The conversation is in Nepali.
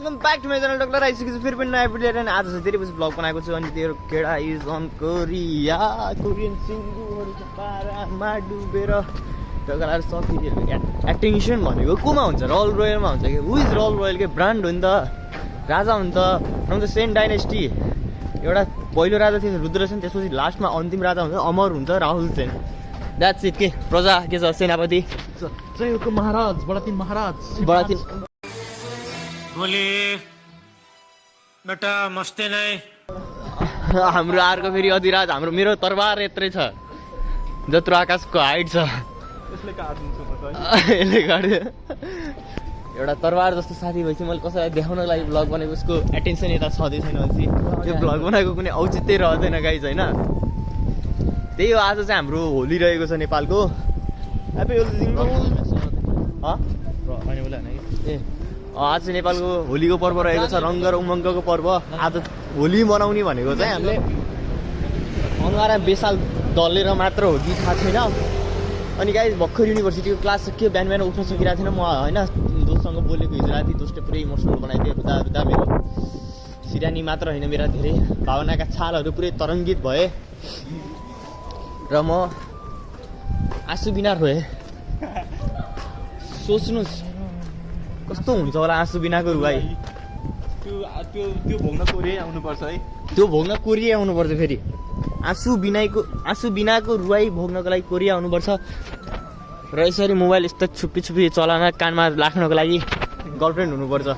welcome back to my channel doctor आइसकेको छु फेरि पनि नयाँ भिडियो लिएर आज चाहिँ धेरै पछि ब्लग बनाएको छु अनि तेरो केडा इज अन कोरिया कोरियन सिङ्गुहरूको पारामा डुबेर डगलाहरू सकिदिएर एटेन्सन भनेको कोमा हुन्छ रयल रोयलमा हुन्छ कि हु इज रयल रोयल के ब्रान्ड हो नि त राजा हो नि त फ्रम द सेन डाइनेस्टी एउटा पहिलो राजा थियो रुद्रसेन त्यसपछि लास्टमा अन्तिम राजा हुन्छ अमर हुन्छ राहुल सेन द्याट्स इट के प्रजा के छ सेनापति जयको महाराज बडा तीन महाराज बोले बेटा मस्ते नै हाम्रो अर्को फेरि अधिराज हाम्रो मेरो तरबार यत्रै छ जत्रो आकाशको हाइट छ यसले काट्यो एउटा तरबार जस्तो साथी भएपछि मैले कसैलाई देखाउनको लागि भ्लग बनेको उसको एटेन्सन यता छँदै छैन भने त्यो भ्लग बनाएको कुनै औचित्य रहँदैन गाइज होइन त्यही हो आज चाहिँ हाम्रो होली रहेको छ नेपालको ए आज चाहिँ नेपालको होलीको पर्व रहेको छ रङ्ग र उमङ्गको पर्व आज होली मनाउने भनेको चाहिँ हामीले अङ्गारा बेसाल दलेर मात्र हो कि थाहा छैन अनि गाइस भर्खर युनिभर्सिटीको क्लास के बिहान बिहान उठ्न सकिरहेको थिएन म होइन दोस्तसँग बोलेको हिजो राति दोस्टले पुरै इमोसनल बनाइदियो रुदा रुदा मेरो सिरानी मात्र होइन मेरा धेरै भावनाका छालहरू पुरै तरङ्गित भए र म आँसु बिना रोएँ सोच्नुहोस् कस्तो हुन्छ होला आँसु बिनाको रुवाई त्यो भोग्न कोरिया आउनुपर्छ है त्यो भोग्न कोरिया आउनुपर्छ फेरि आँसु बिनाको रुवाई भोग्नको लागि कोरिया आउनुपर्छ र यसरी मोबाइल यस्तो छुप्पी छुप्पी चलाउन कानमा राख्नको लागि गर्लफ्रेन्ड हुनुपर्छ